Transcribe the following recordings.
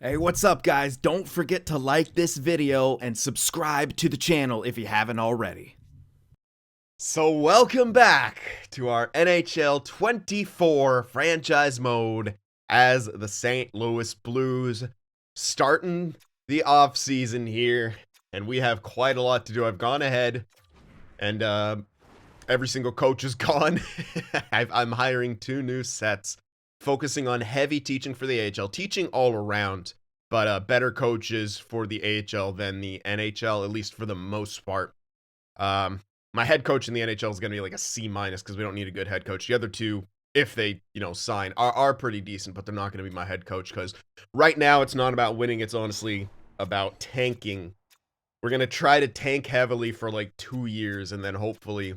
Hey, what's up, guys? Don't forget to like this video and subscribe to the channel if you haven't already. So welcome back to our NHL 24 franchise mode as the St. Louis Blues, starting the off season here, and we have quite a lot to do. I've gone ahead and every single coach is gone. I'm hiring 2 new sets, focusing on heavy teaching for the AHL, teaching all around, but better coaches for the AHL than the NHL, at least for the most part. My head coach in the NHL is going to be like a C- because we don't need a good head coach. The other 2, if they, sign, are pretty decent, but they're not going to be my head coach because right now it's not about winning. It's honestly about tanking. We're going to try to tank heavily for like 2 years and then hopefully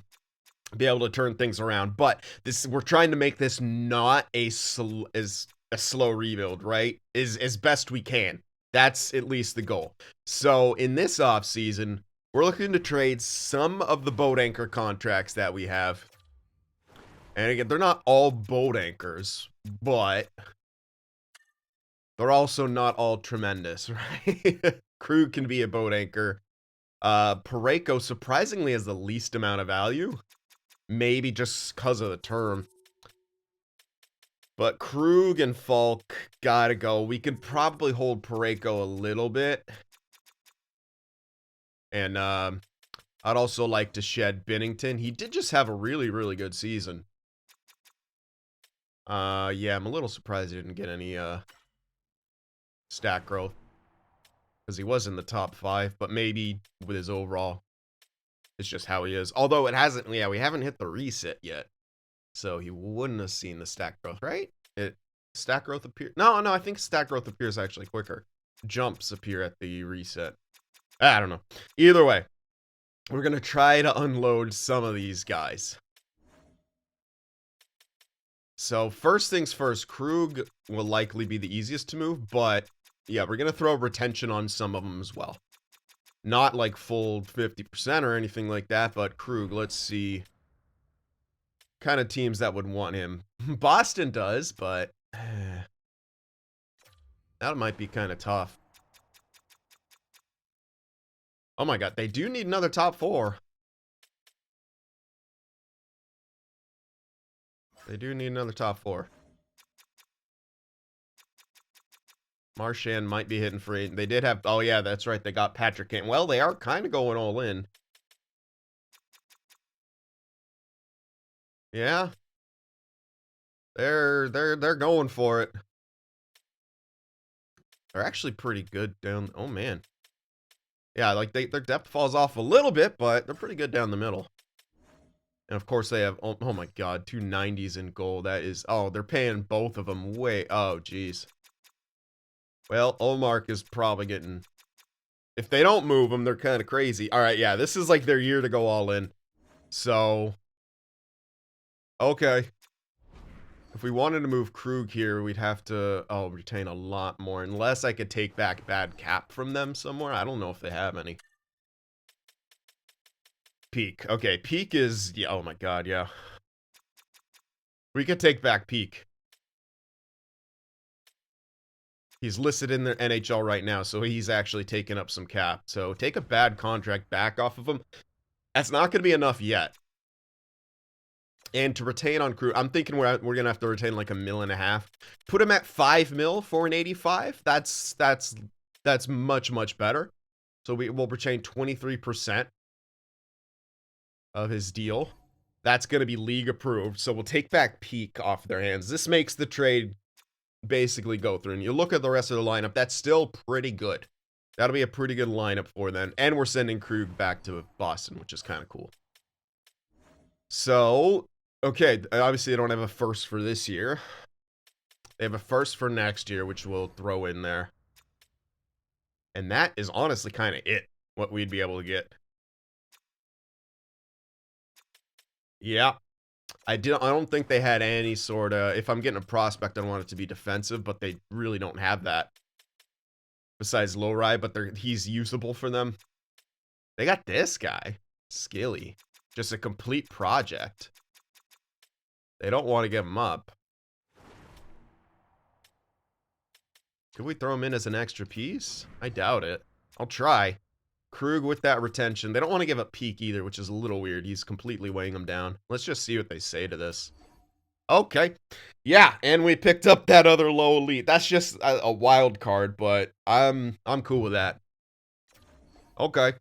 be able to turn things around. But we're trying to make this not a slow rebuild, right? Is as best we can. That's at least the goal. So in this offseason, we're looking to trade some of the boat anchor contracts that we have. And again, they're not all boat anchors, but they're also not all tremendous, right? Krug can be a boat anchor. Parayko surprisingly has the least amount of value. Maybe just because of the term. But Krug and Falk gotta go. We could probably hold Parayko a little bit. And I'd also like to shed Binnington. He did just have a really, really good season. Yeah, I'm a little surprised he didn't get any stat growth. Because he was in the top 5, but maybe with his overall, it's just how he is. Although it hasn't, yeah, we haven't hit the reset yet. So he wouldn't have seen the stat growth, right? Stat growth appear. No, I think stat growth appears actually quicker. Jumps appear at the reset. I don't know. Either way, we're going to try to unload some of these guys. So first things first, Krug will likely be the easiest to move, but yeah, we're going to throw retention on some of them as well. Not like full 50% or anything like that, but Krug, let's see. Kind of teams that would want him. Boston does, but that might be kind of tough. Oh my god, they do need another top 4. They do need another top 4. Marchand might be hitting for 8. They did have... Oh, yeah, that's right. They got Patrick Kane. Well, they are kind of going all in. Yeah. They're going for it. They're actually pretty good down... Oh, man. Yeah, like, their depth falls off a little bit, but they're pretty good down the middle. And, of course, they have... Oh, my god. 2 90s in goal. That is... Oh, they're paying both of them way... Oh, jeez. Well, Olmark is probably getting... If they don't move them, they're kind of crazy. All right, yeah, this is like their year to go all in. So, okay. If we wanted to move Krug here, we'd have to, retain a lot more. Unless I could take back bad cap from them somewhere. I don't know if they have any. Peak. Okay, Peak is, yeah, oh my god, yeah. We could take back Peak. He's listed in the NHL right now, so he's actually taking up some cap. So take a bad contract back off of him. That's not going to be enough yet. And to retain on Krug, I'm thinking we're going to have to retain like $1.5 million. Put him at $5 million for an 85. That's much, much better. So we'll retain 23% of his deal. That's going to be league approved. So we'll take back Peak off their hands. This makes the trade basically go through. And you look at the rest of the lineup, that's still pretty good. That'll be a pretty good lineup for them. And we're sending Krug back to Boston, which is kind of cool. So, okay, obviously they don't have a first for this year. They have a first for next year, which we'll throw in there. And that is honestly kind of it, what we'd be able to get. Yeah. I don't think they had any sort of... If I'm getting a prospect, I want it to be defensive, but they really don't have that. Besides Lowry, but he's usable for them. They got this guy. Skilly. Just a complete project. They don't want to give him up. Could we throw him in as an extra piece? I doubt it. I'll try. Krug with that retention. They don't want to give up Peak either, which is a little weird. He's completely weighing him down. Let's just see what they say to this. Okay. Yeah, and we picked up that other low elite. That's just a wild card, but I'm cool with that. Okay.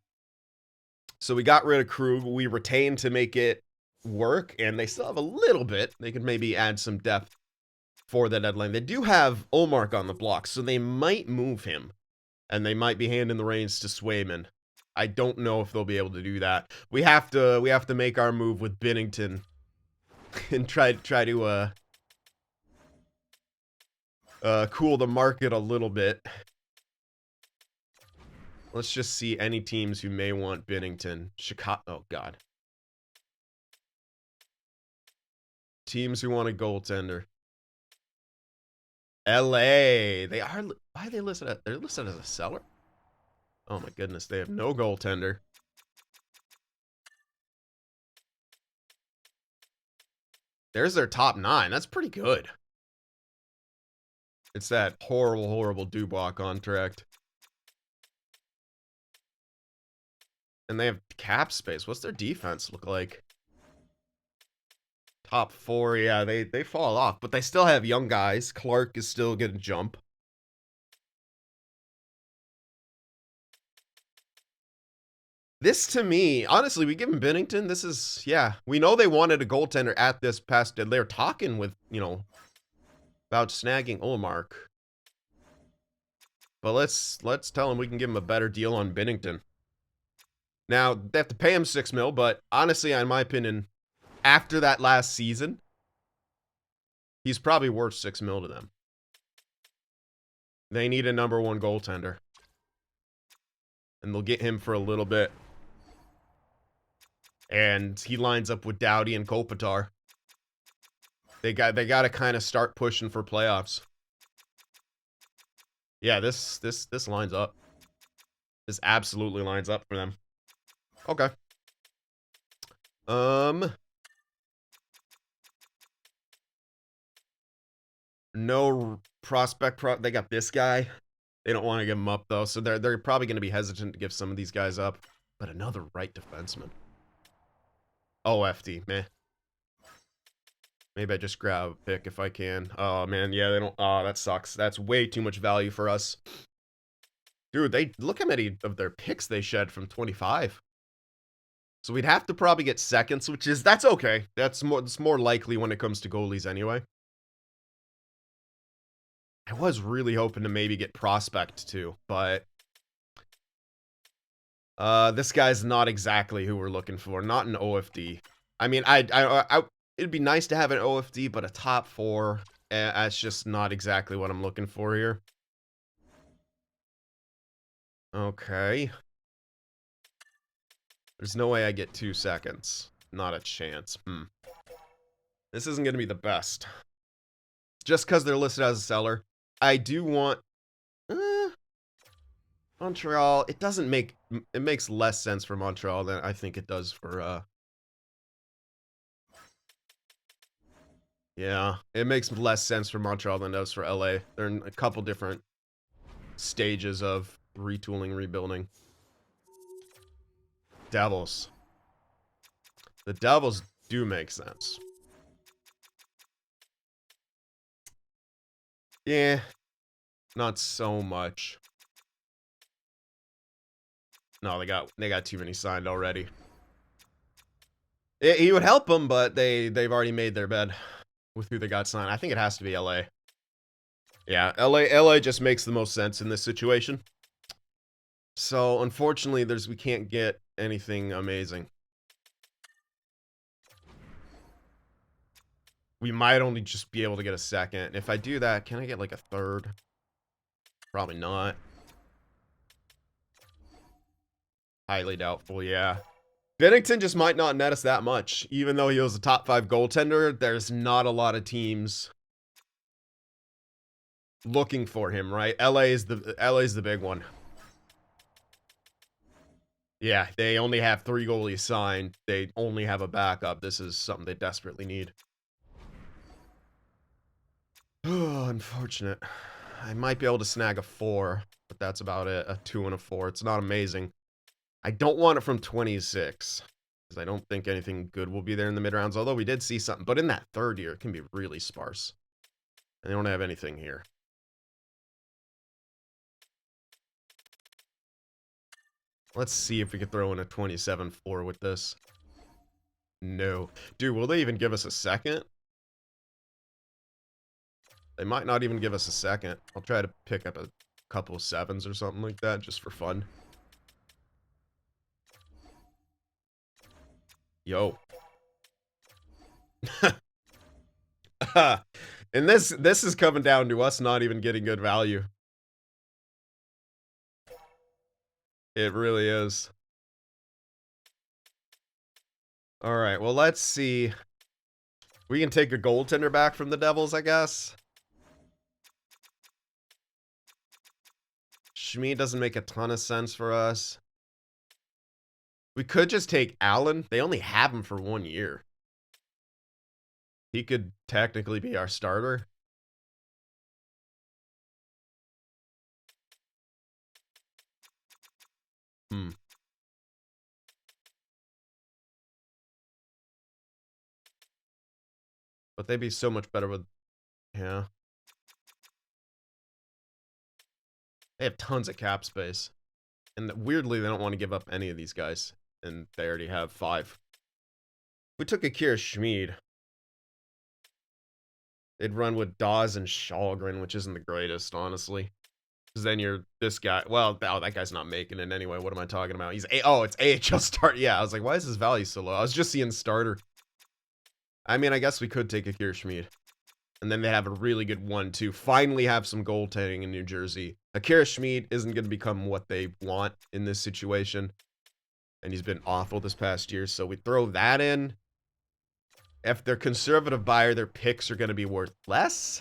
So we got rid of Krug. We retained to make it work, and they still have a little bit. They could maybe add some depth for the deadline. They do have Olmark on the block, so they might move him, and they might be handing the reins to Swayman. I don't know if they'll be able to do that. We have to make our move with Binnington and try to cool the market a little bit. Let's just see any teams who may want Binnington. Chicago. Oh God. Teams who want a goaltender. LA. They are. Why are they listed? They're listed as a seller. Oh my goodness. They have no goaltender. There's their top 9. That's pretty good. It's that horrible, horrible Dubois contract. And they have cap space. What's their defense look like? Top 4, yeah, they fall off. But they still have young guys. Clark is still going to jump. This, to me, honestly, we give him Binnington. This is, yeah. We know they wanted a goaltender at this past. They're talking with, you know, about snagging Olmark. But let's tell him we can give him a better deal on Binnington. Now, they have to pay him $6 million, but honestly, in my opinion, after that last season, he's probably worth $6 million to them. They need a #1 goaltender. And they'll get him for a little bit. And he lines up with Doughty and Kopitar. They got to kind of start pushing for playoffs. Yeah, this lines up. This absolutely lines up for them. Okay. No prospect they got this guy. They don't want to give him up though, so they're probably going to be hesitant to give some of these guys up. But another right defenseman. OFD, meh. Maybe I just grab a pick if I can. Oh man, yeah, they don't. Oh, that sucks. That's way too much value for us. Dude, they look how many of their picks they shed from 25. So we'd have to probably get seconds, which is that's okay. It's more likely when it comes to goalies anyway. I was really hoping to maybe get prospect too, but this guy's not exactly who we're looking for. Not an OFD. I mean, it'd be nice to have an OFD, but a top 4, that's just not exactly what I'm looking for here. Okay. There's no way I get 2 seconds. Not a chance. This isn't going to be the best. Just because they're listed as a seller. I do want... Montreal. It doesn't make... It makes less sense for Montreal than I think it does for... Yeah, it makes less sense for Montreal than it does for LA. They're in a couple different stages of retooling, rebuilding. Devils. The Devils do make sense. Yeah, not so much. No, they got too many signed already. He would help them, but they've already made their bed with who they got signed. I think it has to be LA. Yeah, LA just makes the most sense in this situation. So, unfortunately, we can't get anything amazing. We might only just be able to get a second. If I do that, can I get like a third? Probably not. Highly doubtful, yeah. Binnington just might not net us that much. Even though he was a top 5 goaltender, there's not a lot of teams looking for him, right? LA's the big one. Yeah, they only have 3 goalies signed. They only have a backup. This is something they desperately need. Oh, unfortunate. I might be able to snag a 4, but that's about it. A 2 and a 4. It's not amazing. I don't want it from 26, because I don't think anything good will be there in the mid-rounds, although we did see something. But in that third year, it can be really sparse. And they don't have anything here. Let's see if we could throw in a 27-4 with this. No. Dude, will they even give us a second? They might not even give us a second. I'll try to pick up a couple of 7s or something like that, just for fun. Yo. And this is coming down to us not even getting good value. It really is. Alright, well, let's see. We can take a goaltender back from the Devils, I guess. Schmid doesn't make a ton of sense for us. We could just take Allen. They only have him for 1 year. He could technically be our starter. But they'd be so much better with... Yeah. They have tons of cap space. And weirdly, they don't want to give up any of these guys. And they already have 5. We took Akira Schmid. They'd run with Dawes and Shalgren, which isn't the greatest, honestly. Because then you're this guy. Well, oh, that guy's not making it anyway. What am I talking about? He's oh, it's AHL start. Yeah, I was like, why is his value so low? I was just seeing starter. I mean, I guess we could take Akira Schmid. And then they have a really good 1-2. Finally have some goaltending in New Jersey. Akira Schmid isn't going to become what they want in this situation. And he's been awful this past year. So we throw that in. If they're conservative buyer, their picks are going to be worth less.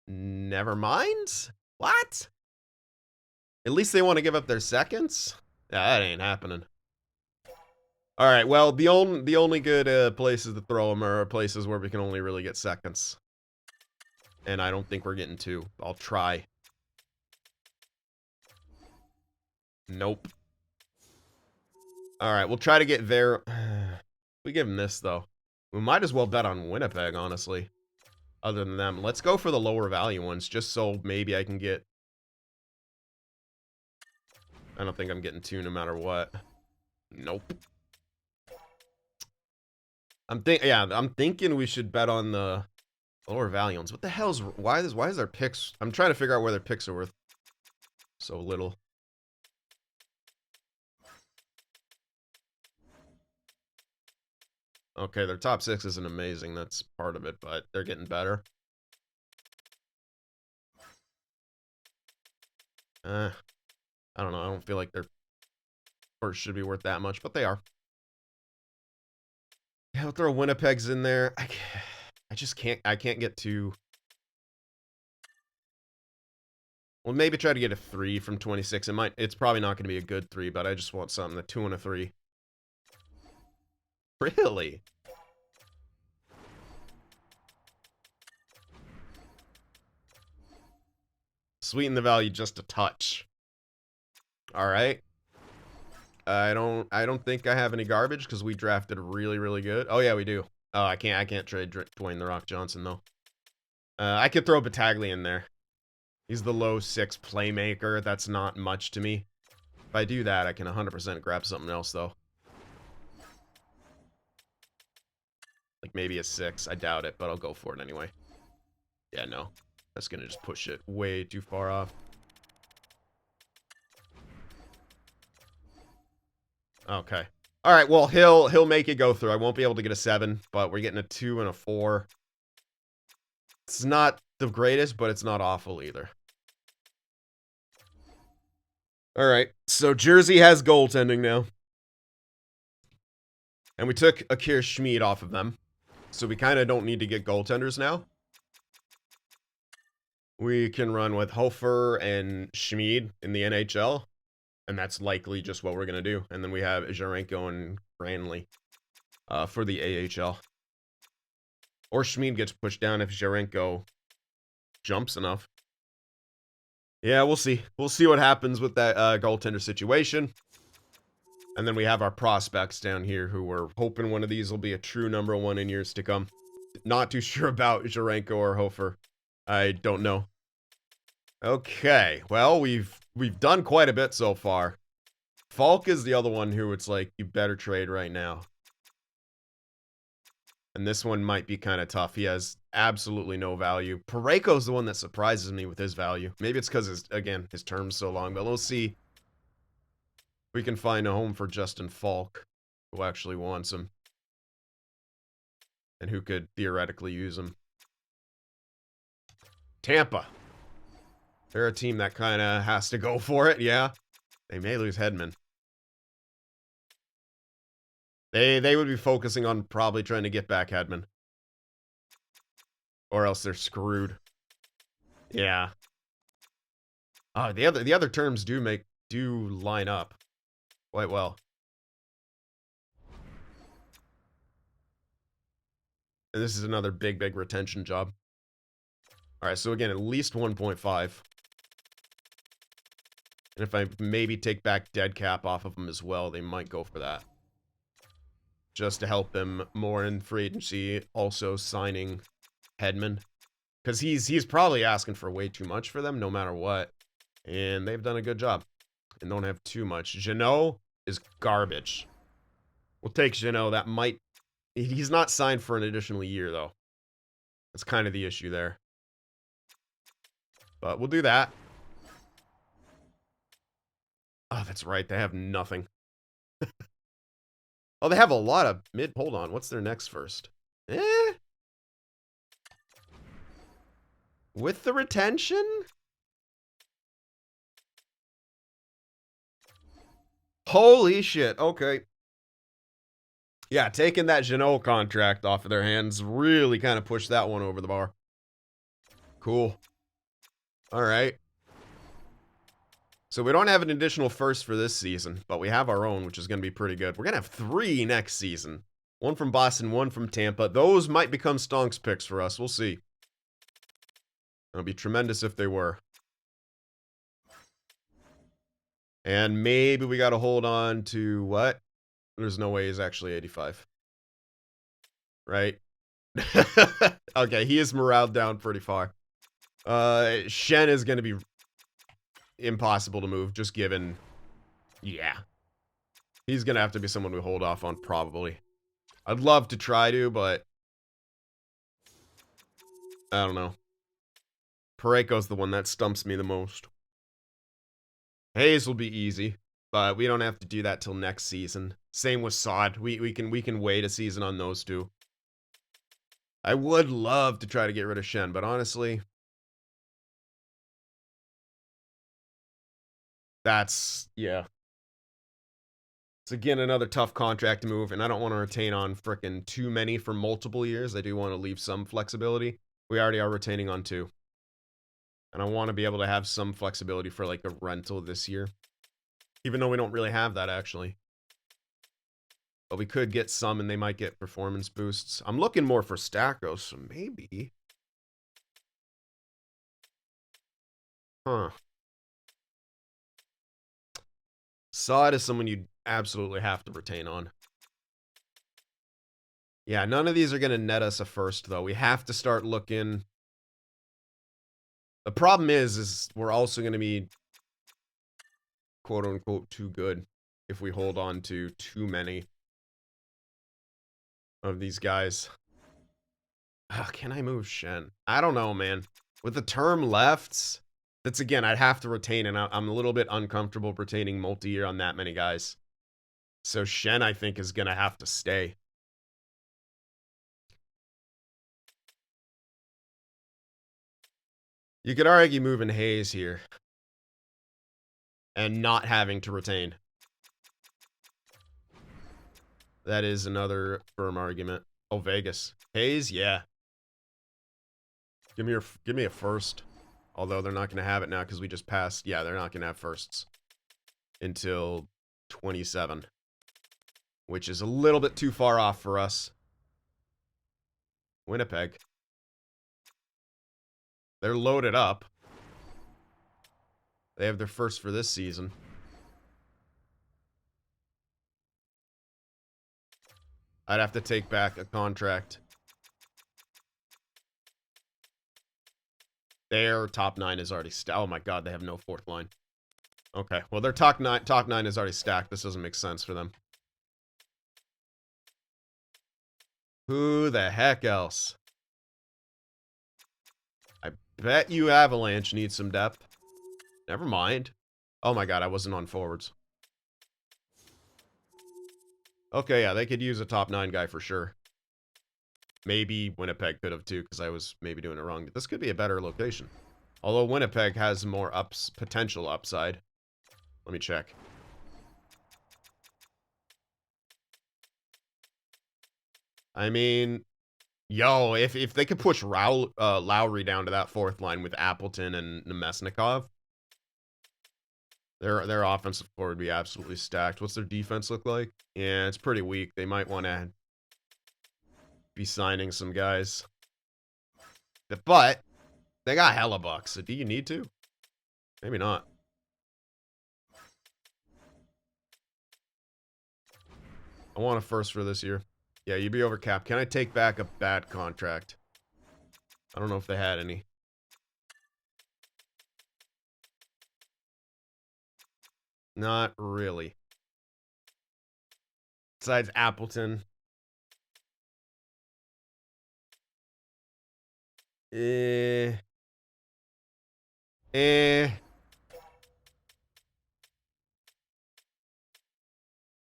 Never mind. What? At least they want to give up their seconds? Yeah, that ain't happening. All right, well, the only good places to throw them are places where we can only really get seconds. And I don't think we're getting 2. I'll try. Nope. All right, we'll try to get there. We give them this, though. We might as well bet on Winnipeg, honestly. Other than them. Let's go for the lower value ones, just so maybe I can get... I don't think I'm getting 2 no matter what. Nope. I'm thinking we should bet on the lower value ones. What the hell's... Why is their picks... I'm trying to figure out where their picks are worth so little. Okay, their top 6 isn't amazing. That's part of it, but they're getting better. I don't know. I don't feel like their first should be worth that much, but they are. Yeah, I'll throw Winnipeg's in there. I just can't. I can't get 2. Well, maybe try to get a 3 from 26. It's probably not going to be a good 3, but I just want something. A 2 and a 3. Really? Sweeten the value just a touch. All right. I don't think I have any garbage because we drafted really, really good. Oh yeah, we do. Oh, I can't trade Dwayne The Rock Johnson though. I could throw Battaglia in there. He's the low 6 playmaker. That's not much to me. If I do that, I can 100% grab something else though. Like maybe a 6. I doubt it, but I'll go for it anyway. Yeah, no. That's gonna just push it way too far off. Okay. All right, well, he'll make it go through. I won't be able to get a 7, but we're getting a 2 and a 4. It's not the greatest, but it's not awful either. All right, so Jersey has goaltending now. And we took Akira Schmid off of them. So we kind of don't need to get goaltenders now. We can run with Hofer and Schmid in the NHL. And that's likely just what we're going to do. And then we have Jarenko and Granley for the AHL. Or Schmid gets pushed down if Jarenko jumps enough. Yeah, we'll see. We'll see what happens with that goaltender situation. And then we have our prospects down here who we're hoping one of these will be a true #1 in years to come. Not too sure about Jarenko or Hofer. I don't know. Okay, well, we've done quite a bit so far. Falk is the other one who it's like, you better trade right now. And this one might be kind of tough. He has absolutely no value. Pareko's the one that surprises me with his value. Maybe it's because, again, his term's so long, but we'll see if we can find a home for Justin Falk, who actually wants him. And who could theoretically use him. Tampa. They're a team that kind of has to go for it, yeah. They may lose Hedman. They would be focusing on probably trying to get back Hedman. Or else they're screwed. Yeah. Oh, the other terms do line up quite well. And this is another big retention job. All right, so again, at least 1.5. And if I maybe take back dead cap off of them as well, they might go for that. Just to help them more in free agency, also signing Hedman. Because he's probably asking for way too much for them, no matter what. And they've done a good job. And don't have too much. Jeannot is garbage. We'll take Jeannot. That might... He's not signed for an additional year, though. That's kind of the issue there. But we'll do that. Oh, that's right. They have nothing. Oh, they have a lot of mid... Hold on. What's their next first? With the retention? Holy shit. Okay. Yeah, taking that Jeannot contract off of their hands really kind of pushed that one over the bar. Cool. All right. So we don't have an additional first for this season, but we have our own, which is going to be pretty good. We're going to have 3 next season. 1 from Boston, 1 from Tampa. Those might become stonks picks for us. We'll see. It'll be tremendous if they were. And maybe we got to hold on to what? There's no way he's actually 85. Right? Okay, he is morale down pretty far. Shen is going to be impossible to move, just given... Yeah. He's going to have to be someone we hold off on, probably. I'd love to try to, but... I don't know. Pareko's the one that stumps me the most. Hayes will be easy, but we don't have to do that till next season. Same with Sod. We can wait a season on those two. I would love to try to get rid of Shen, but honestly... That's... Yeah. It's again another tough contract to move, and I don't want to retain on frickin' too many for multiple years. I do want to leave some flexibility. We already are retaining on 2. And I want to be able to have some flexibility for like a rental this year. Even though we don't really have that actually. But we could get some and they might get performance boosts. I'm looking more for Stakos, so maybe. Huh. Sod is someone you absolutely have to retain on. Yeah, none of these are going to net us a first, though. We have to start looking. The problem is we're also going to be, quote-unquote, too good if we hold on to too many of these guys. Can I move Shen? I don't know, man. With the term left, that's, again, I'd have to retain, and I'm a little bit uncomfortable retaining multi-year on that many guys. So Shen, I think, is going to have to stay. You could argue moving Hayes here. And not having to retain. That is another firm argument. Oh, Vegas. Hayes? Yeah. Give me a first. Although they're not going to have it now because we just passed. Yeah, they're not going to have firsts. Until 27. Which is a little bit too far off for us. Winnipeg. They're loaded up. They have their first for this season. I'd have to take back a contract. Their top 9 is already stacked. Oh my god, they have no fourth line. Okay, well their top nine is already stacked. This doesn't make sense for them. Who the heck else? I bet you Avalanche needs some depth. Never mind. Oh my god, I wasn't on forwards. Okay, yeah, they could use a top 9 guy for sure. Maybe Winnipeg could have too, because I was maybe doing it wrong. But this could be a better location. Although Winnipeg has more potential upside. Let me check. I mean, yo, if they could push Lowry down to that fourth line with Appleton and Nemesnikov, their offensive core would be absolutely stacked. What's their defense look like? Yeah, it's pretty weak. They might want to be signing some guys. But they got hella bucks, so do you need to? Maybe not. I want a first for this year. Yeah, you'd be over cap. Can I take back a bad contract? I don't know if they had any. Not really. Besides Appleton. Eh.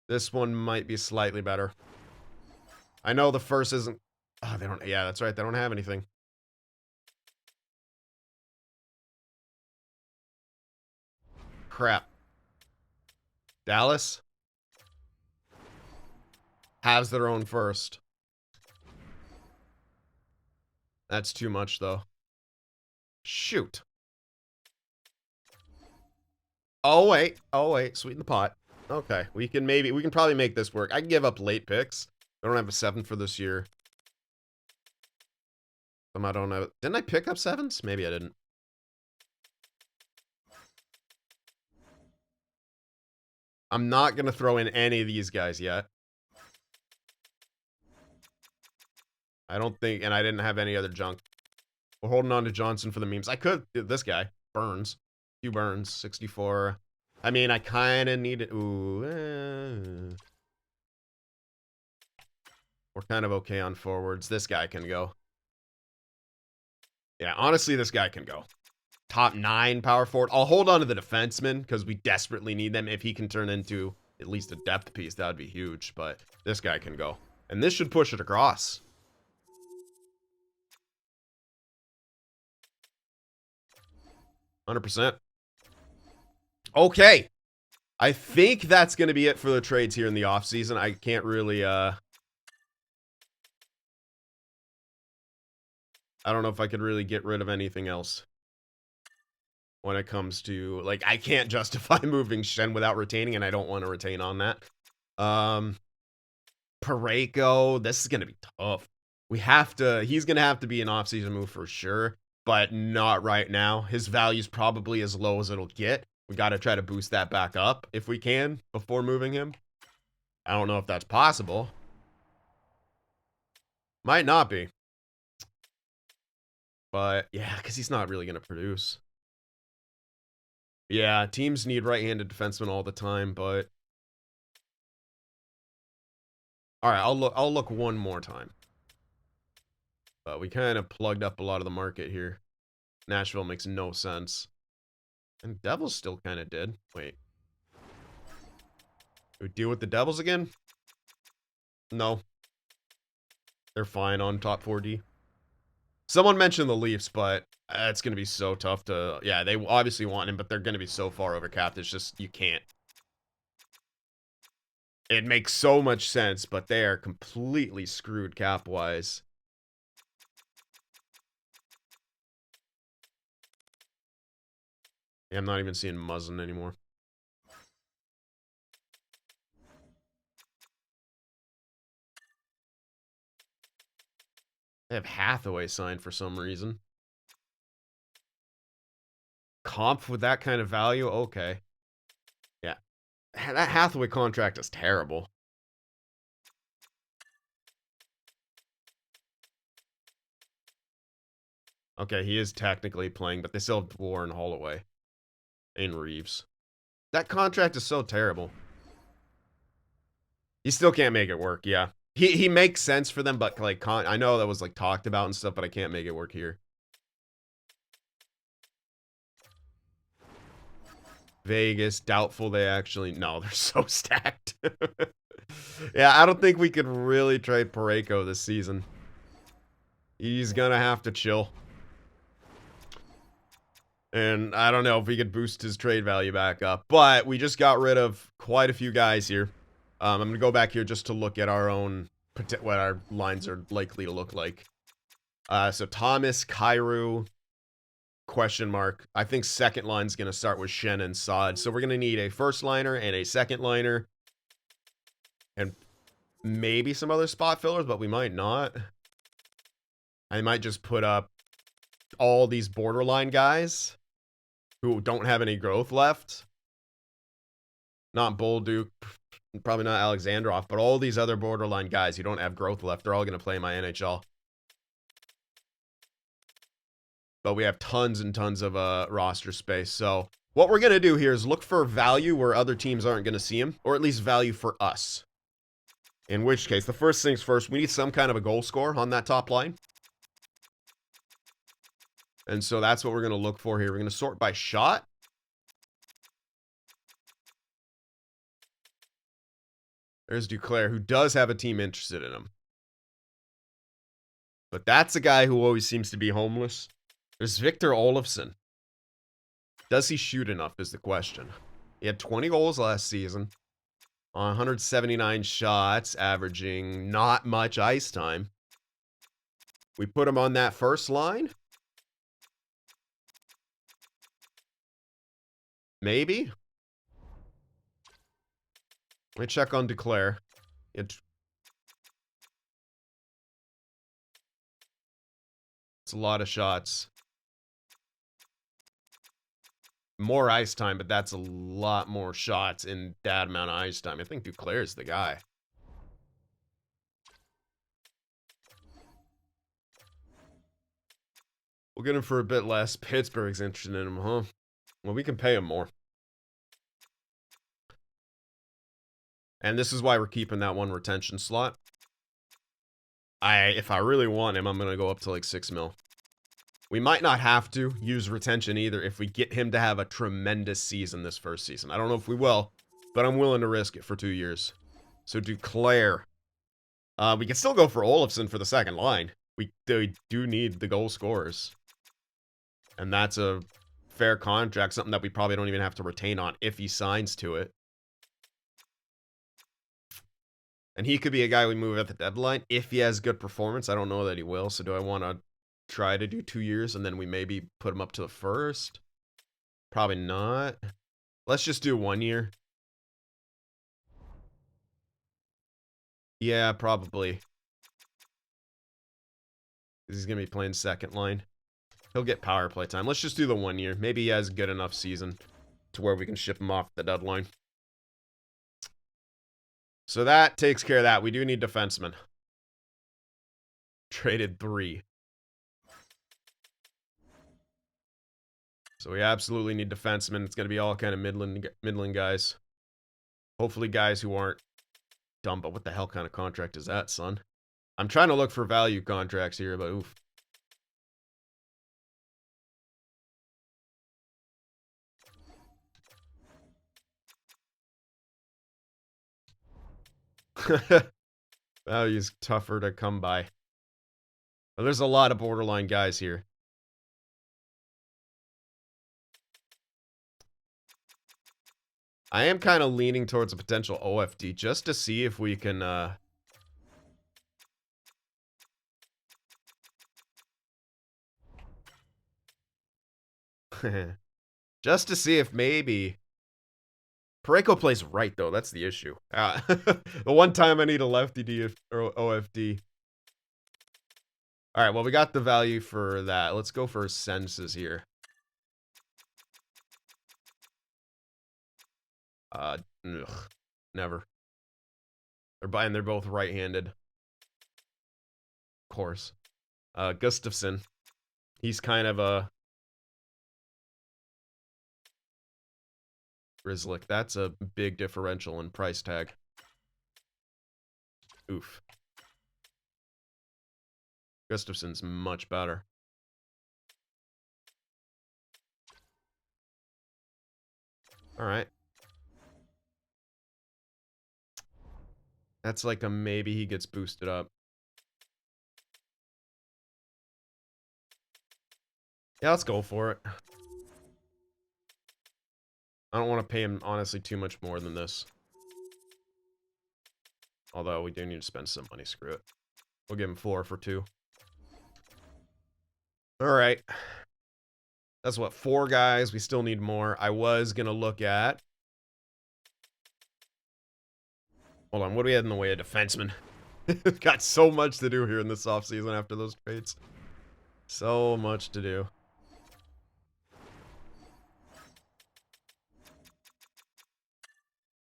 This one might be slightly better. I know the first isn't... Oh, they don't... Yeah, that's right. They don't have anything. Crap. Dallas has their own first. That's too much, though. Shoot. Oh, wait. Oh, wait. Sweeten the pot. Okay. We can probably make this work. I can give up late picks. I don't have a 7 for this year. I don't know. Didn't I pick up 7s? Maybe I didn't. I'm not going to throw in any of these guys yet. I don't think, and I didn't have any other junk. We're holding on to Johnson for the memes. I could, this guy, Burns. Hugh Burns, 64. I mean, I kind of need it. Ooh. We're kind of okay on forwards. This guy can go. Yeah, honestly, this guy can go. Top 9 power forward. I'll hold on to the defenseman because we desperately need them. If he can turn into at least a depth piece, that would be huge. But this guy can go. And this should push it across. %. Okay. I think that's going to be it for the trades here in the offseason. I can't really, I don't know if I could really get rid of anything else. When it comes to, like, I can't justify moving Shen without retaining, and I don't want to retain on that. Parayko, this is going to be tough. He's going to have to be an offseason move for sure, but not right now. His value's probably as low as it'll get. We got to try to boost that back up if we can before moving him. I don't know if that's possible. Might not be. But, yeah, because he's not really going to produce. Yeah, teams need right-handed defensemen all the time, but... Alright, I'll look one more time. But we kind of plugged up a lot of the market here. Nashville makes no sense. And Devils still kind of did. Wait. Do we deal with the Devils again? No. They're fine on top 4D. Someone mentioned the Leafs, but it's going to be so tough to... Yeah, they obviously want him, but they're going to be so far overcapped. It's just, you can't. It makes so much sense, but they are completely screwed cap-wise. Yeah, I'm not even seeing Muzzin anymore. They have Hathaway signed for some reason. comp with that kind of value? Okay. Yeah. That Hathaway contract is terrible. Okay, he is technically playing, but they still have Warren Holloway and Reeves. That contract is so terrible. He still can't make it work, yeah. He makes sense for them, but like I know that was like talked about and stuff, but I can't make it work here. Vegas, doubtful they actually... No, they're so stacked. Yeah, I don't think we could really trade Parayko this season. He's gonna have to chill. And I don't know if we could boost his trade value back up. But we just got rid of quite a few guys here. I'm going to go back here just to look at our own... what our lines are likely to look like. So Thomas, Kairu, question mark. I think second line's going to start with Shen and Sod. So we're going to need a first liner and a second liner. And maybe some other spot fillers, but we might not. I might just put up all these borderline guys who don't have any growth left. Not Bolduc, probably not Alexandrov, but all these other borderline guys who don't have growth left, they're all going to play in my NHL. But we have tons and tons of roster space. So what we're going to do here is look for value where other teams aren't going to see him, or at least value for us. In which case, the first things first, we need some kind of a goal score on that top line. And so that's what we're going to look for here. We're going to sort by shot. There's Duclair, who does have a team interested in him. But that's a guy who always seems to be homeless. There's Victor Olofsson. Does he shoot enough is the question. He had 20 goals last season. On 179 shots, averaging not much ice time. We put him on that first line. Maybe. Let me check on Duclair. It's a lot of shots. More ice time, but that's a lot more shots in that amount of ice time. I think Duclair is the guy. We'll get him for a bit less. Pittsburgh's interested in him, huh? Well, we can pay him more. And this is why we're keeping that one retention slot. If I really want him, I'm going to go up to like 6 mil. We might not have to use retention either if we get him to have a tremendous season this first season. I don't know if we will, but I'm willing to risk it for 2 years. So Duclair. We can still go for Olofsson for the second line. We do need the goal scorers. And that's a fair contract, something that we probably don't even have to retain on if he signs to it. And he could be a guy we move at the deadline if he has good performance. I don't know that he will, so do I want to try to do 2 years and then we maybe put him up to the first? Probably not. Let's just do 1 year. Yeah, probably. He's going to be playing second line. He'll get power play time. Let's just do the 1 year. Maybe he has a good enough season to where we can ship him off the deadline. So that takes care of that. We do need defensemen. Traded 3. So we absolutely need defensemen. It's going to be all kind of middling guys. Hopefully guys who aren't dumb. But what the hell kind of contract is that, son? I'm trying to look for value contracts here, but oof. Value's tougher to come by. But there's a lot of borderline guys here. I am kind of leaning towards a potential OFD just to see if we can just to see if maybe Parayko plays right, though. That's the issue. The one time I need a lefty D or OFD. All right, well, we got the value for that. Let's go for senses here. Never. They're both right-handed. Of course. Gustafsson. He's kind of a Grizzlick. That's a big differential in price tag. Oof. Gustafsson's much better. Alright. That's like a maybe he gets boosted up. Yeah, let's go for it. I don't want to pay him, honestly, too much more than this. Although, we do need to spend some money. Screw it. We'll give him 4 for 2. Alright. That's what, 4 guys. We still need more. I was going to look at... Hold on, what do we have in the way of defensemen? We've got so much to do here in this offseason after those trades. So much to do.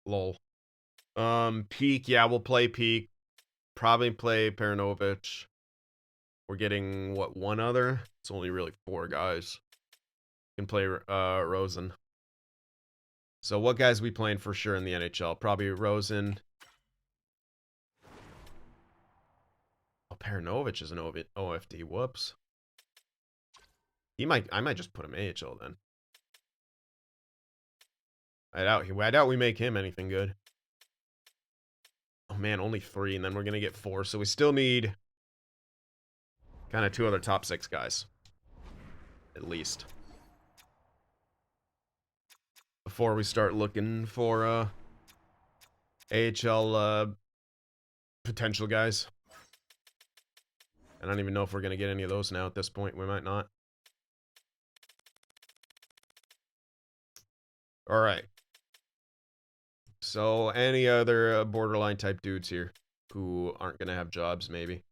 Lol. Peak, yeah, we'll play Peak. Probably play Paranovich. We're getting, what, 1 other? It's only really 4 guys. Can play Rosen. So what guys we playing for sure in the NHL? Probably Rosen. Oh, Paranovich is an OFD. Whoops. I might just put him AHL then. I doubt we make him anything good. Oh man, only 3, and then we're gonna get 4, so we still need kind of 2 other top 6 guys. At least. Before we start looking for AHL potential guys. I don't even know if we're gonna get any of those now at this point. We might not. Alright. So, any other borderline type dudes here who aren't going to have jobs, maybe?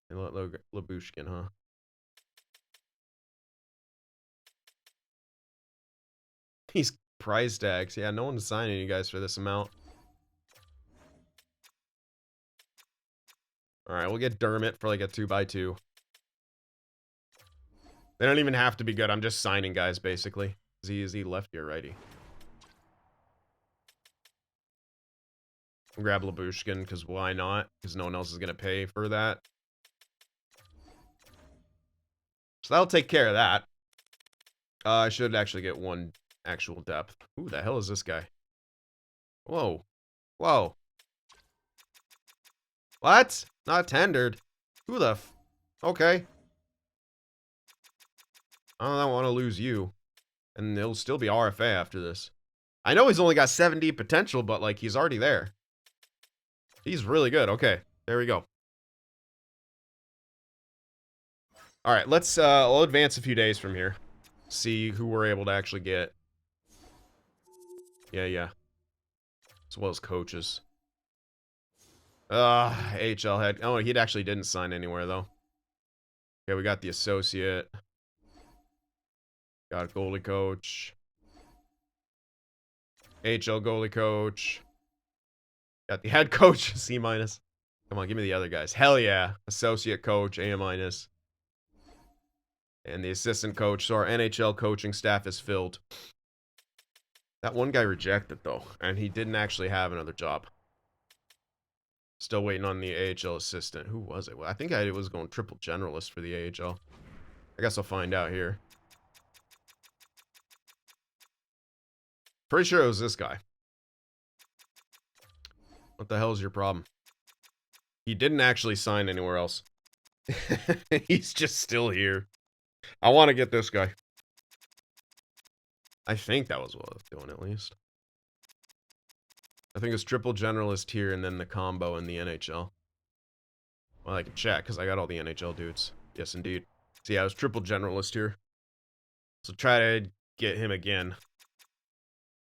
And Labushkin, huh? These prize tags. Yeah, no one's signing you guys for this amount. Alright, we'll get Dermott for like a 2x2. They don't even have to be good. I'm just signing guys, basically. Is he lefty or righty? We'll grab Labushkin, because why not? Because no one else is going to pay for that. So that'll take care of that. I should actually get 1 actual depth. Who the hell is this guy? Whoa. Whoa. What? Not tendered. Who the f... Okay. I don't want to lose you. And it'll still be RFA after this. I know he's only got 70 potential, but, like, he's already there. He's really good. Okay, there we go. Alright, we'll advance a few days from here. See who we're able to actually get. Yeah. As well as coaches. AHL head. Oh, he actually didn't sign anywhere, though. Okay, we got the associate. Got a goalie coach. AHL goalie coach. Got the head coach, C-. Come on, give me the other guys. Hell yeah. Associate coach, A-. And the assistant coach. So our NHL coaching staff is filled. That one guy rejected, though. And he didn't actually have another job. Still waiting on the AHL assistant. Who was it? Well, I think I was going triple generalist for the AHL. I guess I'll find out here. Pretty sure it was this guy. What the hell is your problem? He didn't actually sign anywhere else. He's just still here. I want to get this guy. I think that was what I was doing, at least. I think it's triple generalist here and then the combo in the NHL. Well, I can check because I got all the NHL dudes. Yes, indeed. So yeah, I was triple generalist here. So try to get him again.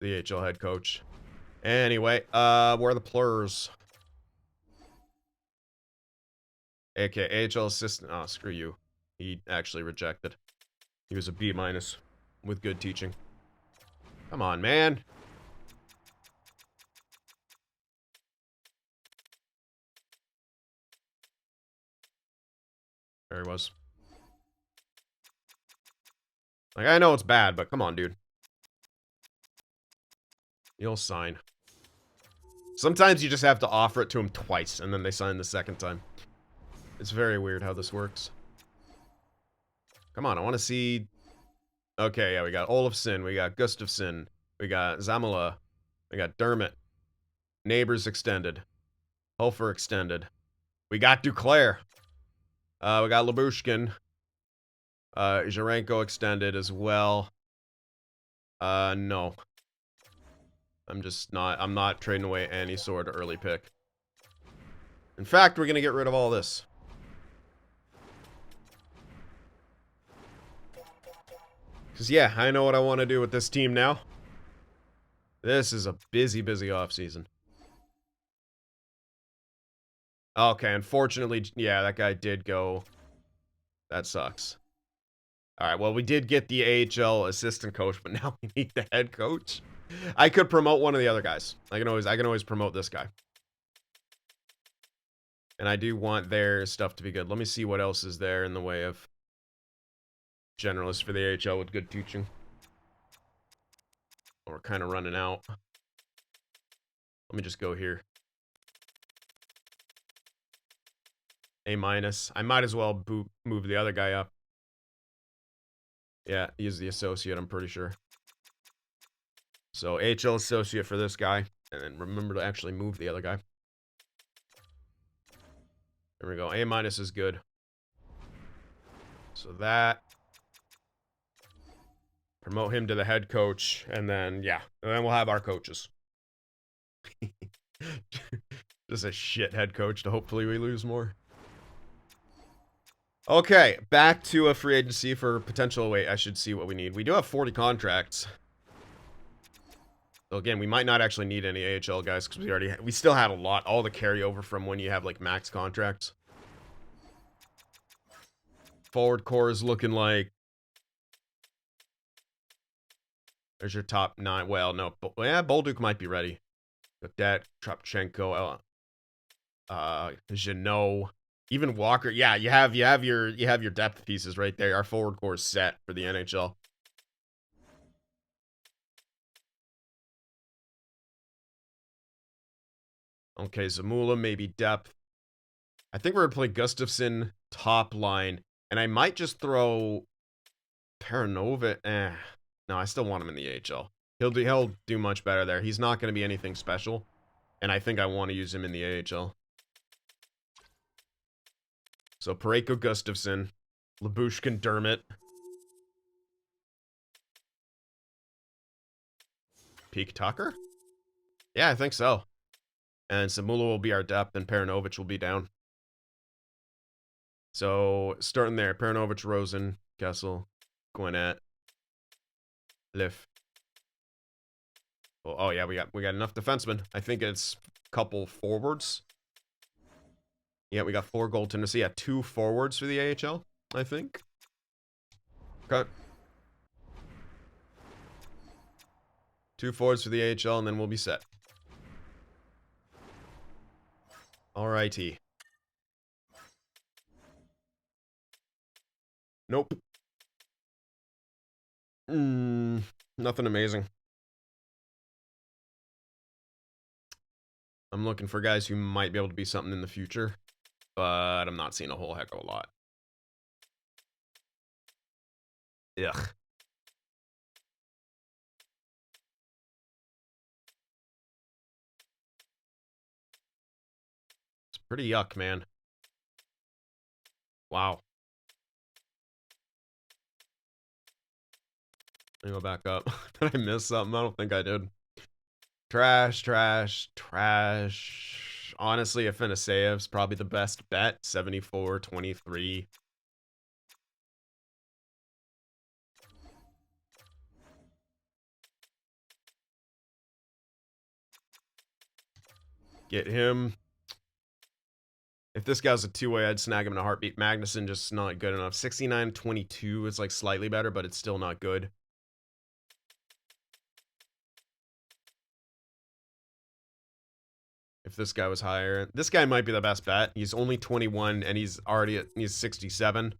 The AHL head coach. Anyway, where are the plurs? Okay, AHL assistant. Oh, screw you. He actually rejected. He was a B- with good teaching. Come on, man. There he was. Like, I know it's bad, but come on, dude. You'll sign. Sometimes you just have to offer it to them twice, and then they sign the second time. It's very weird how this works. Come on, I want to see... Okay, yeah, we got Olafson, we got Gustafsson, we got Zamala, we got Dermott, Neighbors extended, Hofer extended. We got Duclair. We got Labushkin. Zarenko extended as well. No. I'm not trading away any sort of early pick. In fact, we're gonna get rid of all this. Because, yeah, I know what I want to do with this team now. This is a busy, busy offseason. Okay, unfortunately, yeah, that guy did go. That sucks. Alright, well, we did get the AHL assistant coach, but now we need the head coach. I could promote one of the other guys. I can always promote this guy. And I do want their stuff to be good. Let me see what else is there in the way of generalists for the AHL with good teaching. We're kind of running out. Let me just go here. A-. I might as well move the other guy up. Yeah, he's the associate, I'm pretty sure. So, AHL associate for this guy. And then remember to actually move the other guy. There we go. A- is good. So that. Promote him to the head coach. And then, yeah. And then we'll have our coaches. Just a shit head coach to hopefully we lose more. Okay, back to a free agency for potential. Wait, I should see what we need. We do have 40 contracts. So again, we might not actually need any AHL guys because we still had a lot, all the carryover from when you have like max contracts. Forward core is looking like. There's your top 9. Well, no, yeah, Bolduc might be ready. Got that, Tropchenko, Jeannot. Even Walker, yeah, you have your depth pieces right there. Our forward core is set for the NHL. Okay, Zamula, maybe depth. I think we're gonna play Gustafsson top line, and I might just throw Peranova. No, I still want him in the AHL. He'll do much better there. He's not gonna be anything special, and I think I want to use him in the AHL. So, Parayko Gustafsson, Labushkin Dermott. Peak Tucker? Yeah, I think so. And Samula will be our depth, and Perunovic will be down. So, starting there, Perunovic, Rosen, Kessel, Gwinnett, Liff. Oh, yeah, we got enough defensemen. I think it's a couple forwards. Yeah, we got 4 goaltenders. So yeah, 2 forwards for the AHL, I think. Okay. 2 forwards for the AHL, and then we'll be set. Alrighty. Nope. Nothing amazing. I'm looking for guys who might be able to be something in the future, but I'm not seeing a whole heck of a lot. Ugh. It's pretty yuck, man. Wow. Let me go back up. Did I miss something? I don't think I did. Trash, trash, trash. Honestly, Afinaseyev's probably the best bet. 74-23. Get him. If this guy's a 2-way, I'd snag him in a heartbeat. Magnuson just not good enough. 69-22 is like slightly better, but it's still not good. if this guy was higher. This guy might be the best bet. He's only 21 and he's 67.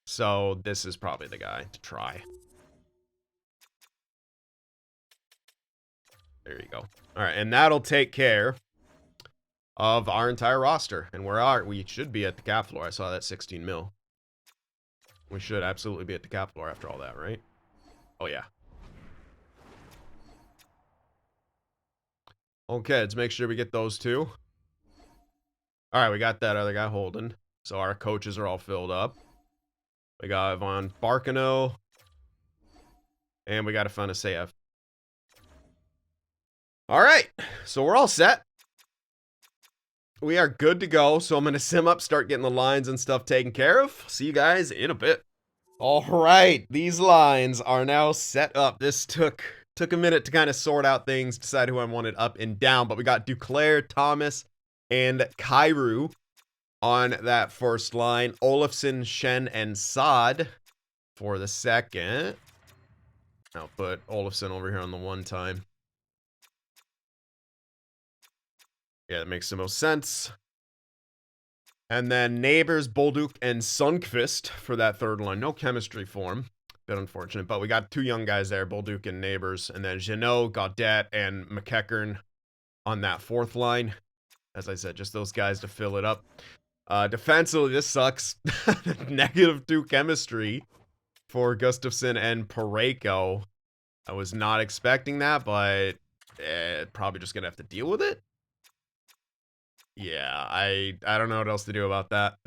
So this is probably the guy to try. There you go. All right, and that'll take care of our entire roster. And we should be at the cap floor. I saw that 16 mil. We should absolutely be at the cap floor after all that, right? Oh, yeah. Okay, let's make sure we get those two. All right, we got that other guy holding. So our coaches are all filled up. We got Ivan Barkano. And we got Afanaseyev. All right, so we're all set. We are good to go. So I'm going to sim up, start getting the lines and stuff taken care of. See you guys in a bit. All right, these lines are now set up. This took a minute to kind of sort out things, decide who I wanted up and down, but we got Duclair, Thomas, and Kyrou on that first line. Olofsson, Shen, and Saad for the second. I'll put Olofsson over here on the one time. Yeah, that makes the most sense. And then Neighbors, Bolduc, and Sundqvist for that third line. No chemistry for him. Bit unfortunate. But we got two young guys there, Bolduc and Neighbors. And then Jeannot, Gaudette, and McEachern on that fourth line. As I said, just those guys to fill it up. Defensively, this sucks. -2 chemistry for Gustafsson and Parayko. I was not expecting that, but probably just going to have to deal with it. Yeah, I don't know what else to do about that.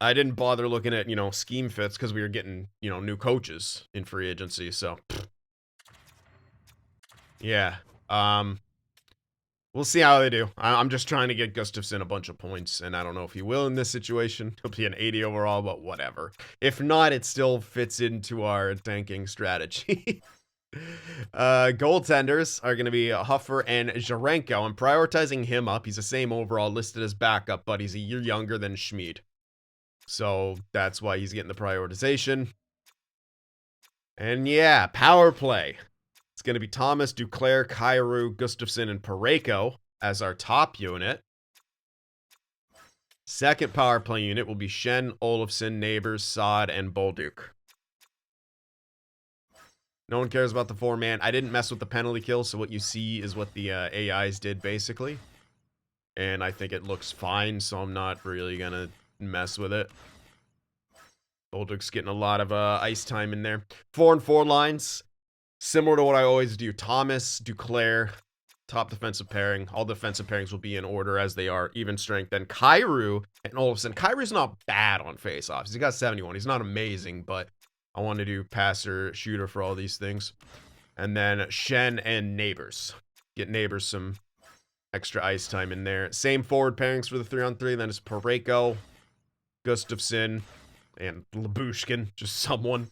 I didn't bother looking at, scheme fits because we were getting, new coaches in free agency, so. Yeah. We'll see how they do. I'm just trying to get Gustafsson a bunch of points, and I don't know if he will in this situation. He'll be an 80 overall, but whatever. If not, it still fits into our tanking strategy. Goaltenders are going to be Huffer and Jarenko. I'm prioritizing him up. He's the same overall, listed as backup, but he's a year younger than Schmid. So that's why he's getting the prioritization. And yeah, power play. It's going to be Thomas, Duclair, Kyrou, Gustafsson, and Parayko as our top unit. Second power play unit will be Shen, Olofsson, Neighbors, Saad, and Bolduc. No one cares about the 4-man. I didn't mess with the penalty kill, so what you see is what the AIs did, basically. And I think it looks fine, so I'm not really going to mess with it. Bolduc's getting a lot of ice time in there. 4-and-4 lines. Similar to what I always do. Thomas, Duclair, top defensive pairing. All defensive pairings will be in order as they are. Even strength. Then Kyrou and Olofsson. Kyrou's not bad on faceoffs. He's got 71. He's not amazing, but I want to do passer, shooter for all these things. And then Shen and Neighbors. Get Neighbors some extra ice time in there. Same forward pairings for the 3-on-3. Then it's Parayko, Gustafsson, and Labushkin. Just someone.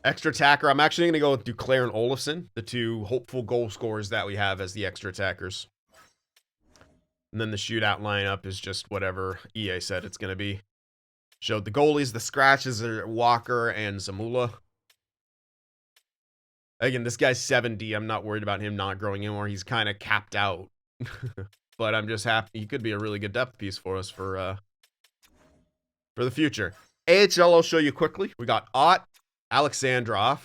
Extra attacker. I'm actually going to go with Duclair and Olofsson. The two hopeful goal scorers that we have as the extra attackers. And then the shootout lineup is just whatever EA said it's going to be. Showed the goalies. The scratches are Walker and Zamula. Again, this guy's 70. I'm not worried about him not growing anymore. He's kind of capped out. But I'm just happy. He could be a really good depth piece for us for the future. AHL I'll show you quickly. We got Ott, Alexandrov,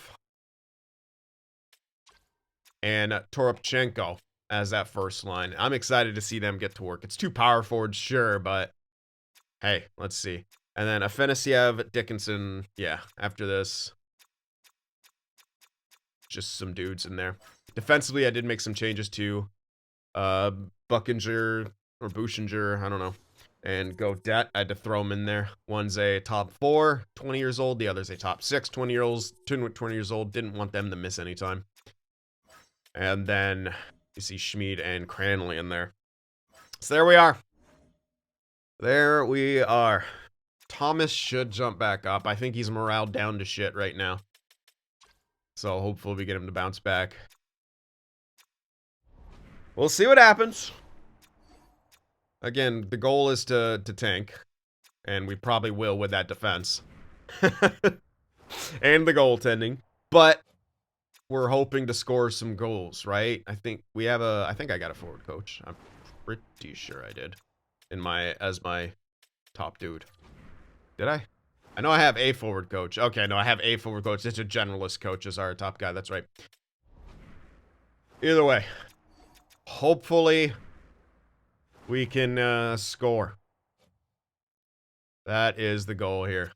and Toropchenko as that first line. I'm excited to see them get to work. It's two power forwards, sure, but hey, let's see. And then Afanaseyev, Dickinson, yeah, after this. Just some dudes in there. Defensively, I did make some changes too. Buchinger or Bushinger, I don't know. And Gaudette, I had to throw him in there. One's a top 4, 20 years old. The other's a top 6, 20 years old. Didn't want them to miss any time. And then you see Schmid and Cranley in there. So there we are. There we are. Thomas should jump back up. I think he's morale down to shit right now. So hopefully we get him to bounce back. We'll see what happens. Again, the goal is to tank. And we probably will with that defense. And the goaltending. But we're hoping to score some goals, right? I think we have a, I think I got a forward coach. I'm pretty sure I did. As my top dude. Did I? I know I have a forward coach. Okay, no, I have a forward coach. It's a generalist coach as our top guy. That's right. Either way, hopefully we can score. That is the goal here.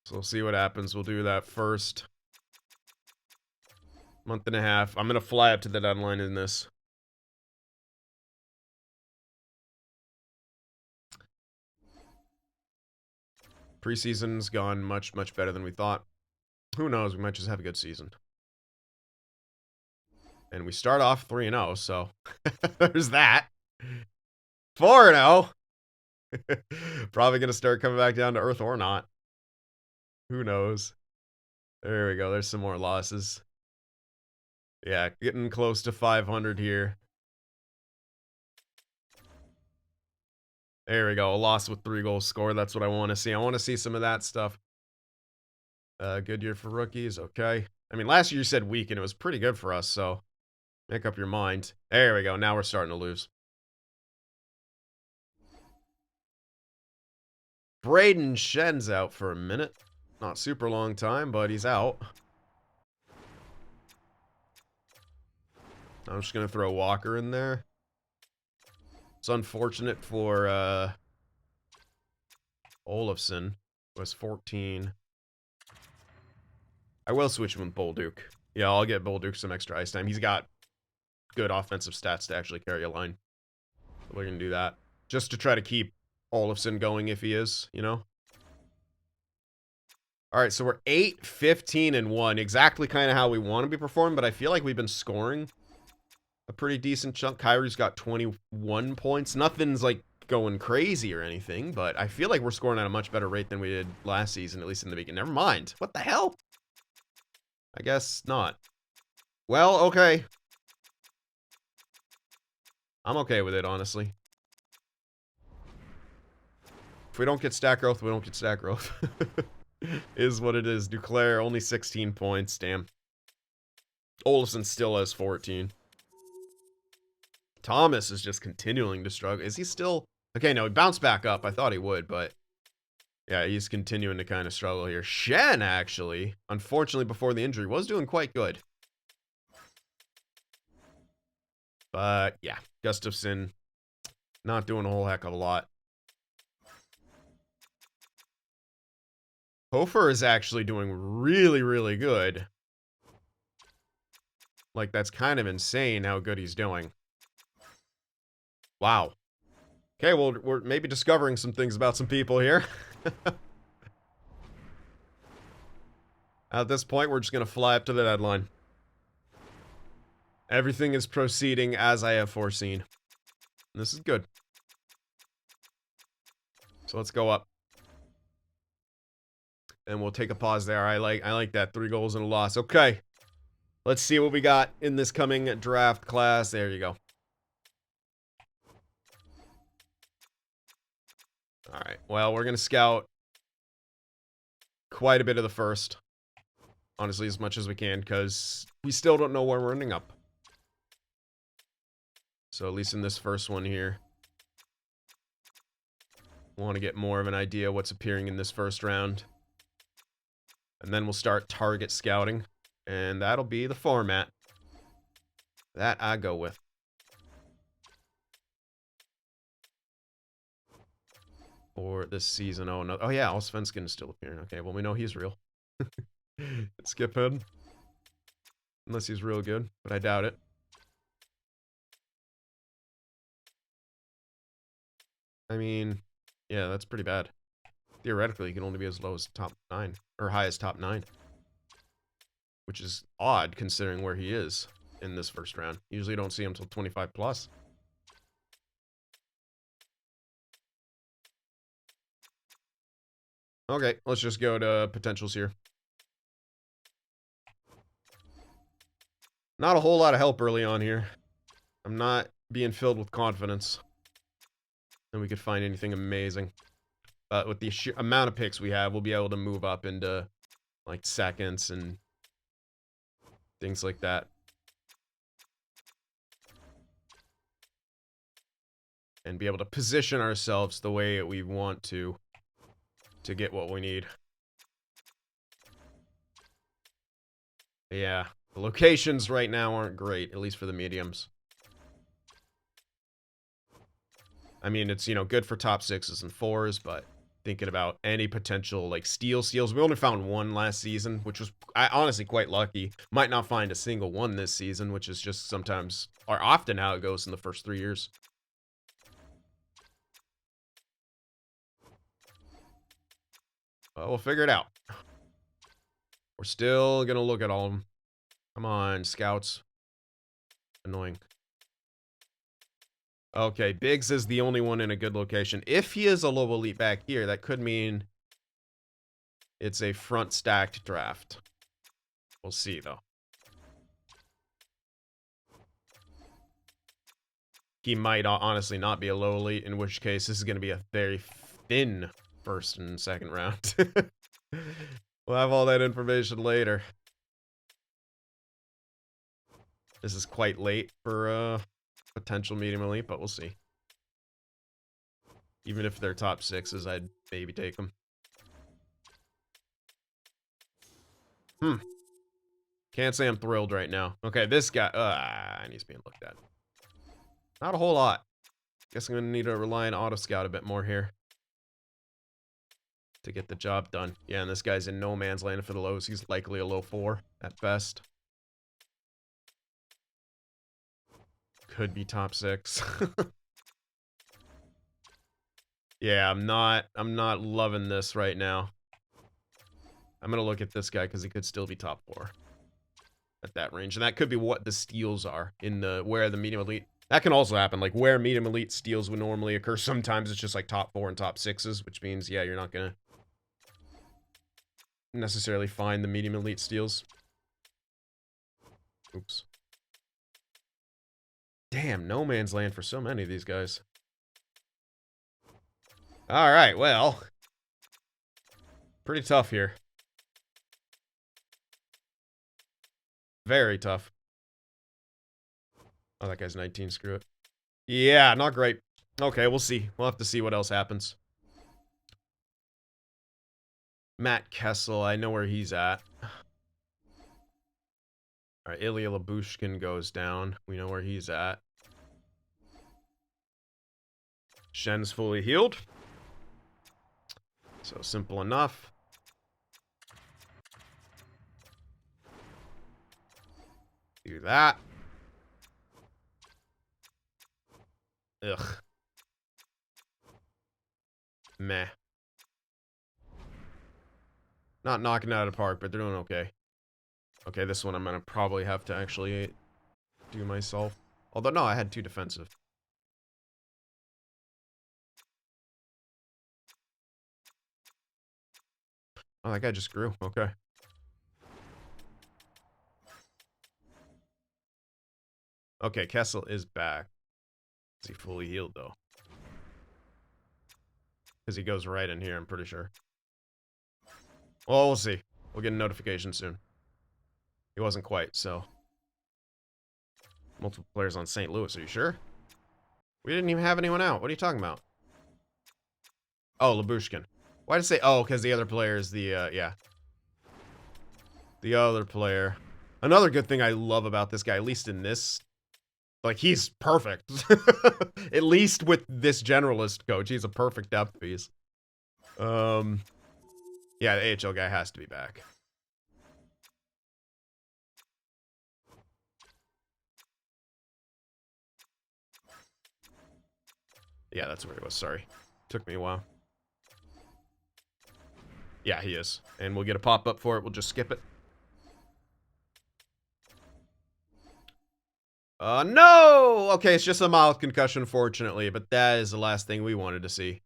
So we'll see what happens. We'll do that first month and a half. I'm going to fly up to the deadline in this. Preseason's gone much, much better than we thought. Who knows? We might just have a good season. And we start off 3-0, so there's that. 4-0. Probably going to start coming back down to earth or not. Who knows? There we go. There's some more losses. Yeah, getting close to 500 here. There we go. A loss with 3 goals scored. That's what I want to see. I want to see some of that stuff. Good year for rookies. Okay. I mean, last year you said weak, and it was pretty good for us, so make up your mind. There we go. Now we're starting to lose. Braden Shen's out for a minute. Not super long time, but he's out. I'm just going to throw Walker in there. It's unfortunate for Olafson. Was 14. I will switch him with Bolduc. Yeah, I'll get Bolduc some extra ice time. He's got good offensive stats to actually carry a line. We're going to do that. Just to try to keep Olafson going if he is, you know? Alright, so we're 8, 15, and 1. Exactly kind of how we want to be performing, but I feel like we've been scoring a pretty decent chunk. Kyrie's got 21 points. Nothing's, like, going crazy or anything, but I feel like we're scoring at a much better rate than we did last season, at least in the beginning. Never mind. What the hell? I guess not. Well, okay. I'm okay with it, honestly. If we don't get stat growth, we don't get stat growth. Is what it is. Duclair, only 16 points. Damn. Olafson still has 14. Thomas is just continuing to struggle. Is he still... Okay, no, he bounced back up. I thought he would, but... Yeah, he's continuing to kind of struggle here. Shen, actually, unfortunately before the injury, was doing quite good. But, yeah, Gustafsson, not doing a whole heck of a lot. Hofer is actually doing really, really good. Like, that's kind of insane how good he's doing. Wow. Okay, well, we're maybe discovering some things about some people here. At this point, we're just going to fly up to the deadline. Everything is proceeding as I have foreseen. This is good. So let's go up. And we'll take a pause there. I like that. 3 goals and a loss. Okay. Let's see what we got in this coming draft class. There you go. Alright. Well, we're going to scout quite a bit of the first. Honestly, as much as we can, because we still don't know where we're ending up. So at least in this first one here. Want to get more of an idea what's appearing in this first round. And then we'll start target scouting. And that'll be the format that I go with. For this season. Oh, no. Oh, yeah. Allsvenskan is still appearing. Okay, well, we know he's real. Skip him. Unless he's real good. But I doubt it. I mean, yeah, that's pretty bad. Theoretically, he can only be as low as top 9. Or high as top 9. Which is odd, considering where he is in this first round. Usually don't see him until 25 plus. Okay, let's just go to potentials here. Not a whole lot of help early on here. I'm not being filled with confidence. And we could find anything amazing. But with the amount of picks we have, we'll be able to move up into like seconds and things like that. And be able to position ourselves the way we want to get what we need. Yeah, the locations right now aren't great, at least for the mediums. I mean, it's, you know, good for top 6s and 4s, but thinking about any potential, like, steals. We only found one last season, which was honestly quite lucky. Might not find a single one this season, which is just sometimes, or often how it goes in the first 3 years. We'll figure it out. We're still gonna look at all of them. Come on, scouts. Annoying. Okay, Biggs is the only one in a good location. If he is a low elite back here, that could mean it's a front stacked draft. We'll see, though. He might honestly not be a low elite, in which case this is going to be a very thin first and second round. We'll have all that information later. This is quite late for potential medium elite, but we'll see. Even if they're top 6s, I'd maybe take them. Can't say I'm thrilled right now. Okay, this guy, he's being looked at. Not a whole lot. Guess I'm gonna need to rely on auto scout a bit more here to get the job done. Yeah, and this guy's in no man's land for the lows. He's likely a low 4 at best. Could be top 6. Yeah, I'm not loving this right now. I'm gonna look at this guy because he could still be top 4 at that range, and that could be what the steals are in the where the medium elite. That can also happen, like where medium elite steals would normally occur. Sometimes it's just like top 4 and top 6s, which means, yeah, you're not gonna necessarily find the medium elite steals. Oops. Damn, no man's land for so many of these guys. Alright, well. Pretty tough here. Very tough. Oh, that guy's 19, screw it. Yeah, not great. Okay, we'll see. We'll have to see what else happens. Matt Kessel, I know where he's at. Alright, Ilya Labushkin goes down. We know where he's at. Shen's fully healed. So simple enough. Do that. Ugh. Meh. Not knocking it out of the park, but they're doing okay. Okay, this one I'm gonna probably have to actually do myself. Although, no, I had 2 defensive. Oh, that guy just grew. Okay. Okay, Kessel is back. Is he fully healed, though? Because he goes right in here, I'm pretty sure. Well, we'll see. We'll get a notification soon. He wasn't quite, so. Multiple players on St. Louis, are you sure? We didn't even have anyone out. What are you talking about? Oh, Labushkin. Why did I say, oh, because the other player is the, yeah. The other player. Another good thing I love about this guy, at least in this, like, he's perfect. At least with this generalist coach, he's a perfect depth piece. Yeah, the AHL guy has to be back. Yeah, that's where he was, sorry. Took me a while. Yeah, he is. And we'll get a pop-up for it, we'll just skip it. No! Okay, it's just a mild concussion, fortunately, but that is the last thing we wanted to see.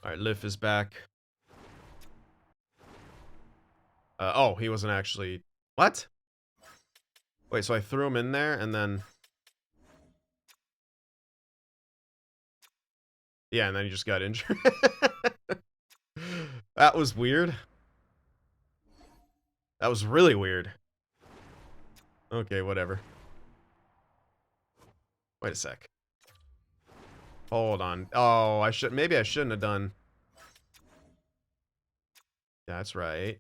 Alright, Liff is back. Oh, he wasn't actually... What? Wait, so I threw him in there, and then... Yeah, and then he just got injured. That was weird. That was really weird. Okay, whatever. Wait a sec. Hold on. Oh, maybe I shouldn't have done. That's right.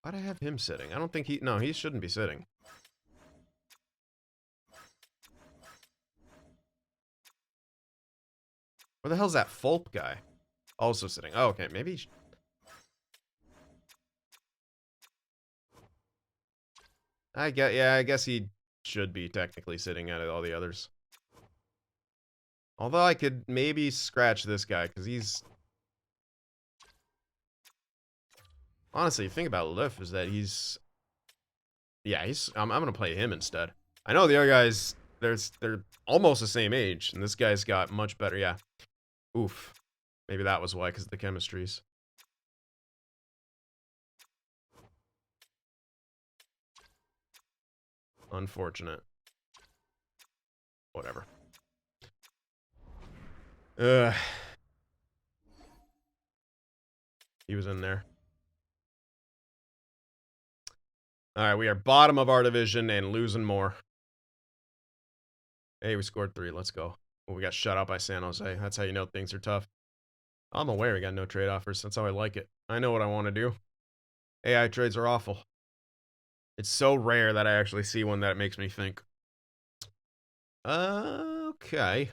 Why'd I have him sitting? I don't think no, he shouldn't be sitting. Where the hell's that Fulp guy? Also sitting. Oh, okay, maybe. I guess he should be technically sitting out of all the others. Although I could maybe scratch this guy, because he's... Honestly, the thing about Liff is that he's... Yeah, I'm going to play him instead. I know the other guys, they're almost the same age, and this guy's got much better, yeah. Oof. Maybe that was why, because of the chemistries. Unfortunate. Whatever. He was in there. Alright, we are bottom of our division and losing more. Hey, we scored 3. Let's go. Well, we got shut out by San Jose. That's how you know things are tough. I'm aware we got no trade offers. That's how I like it. I know what I want to do. AI trades are awful. It's so rare that I actually see one that makes me think. Okay.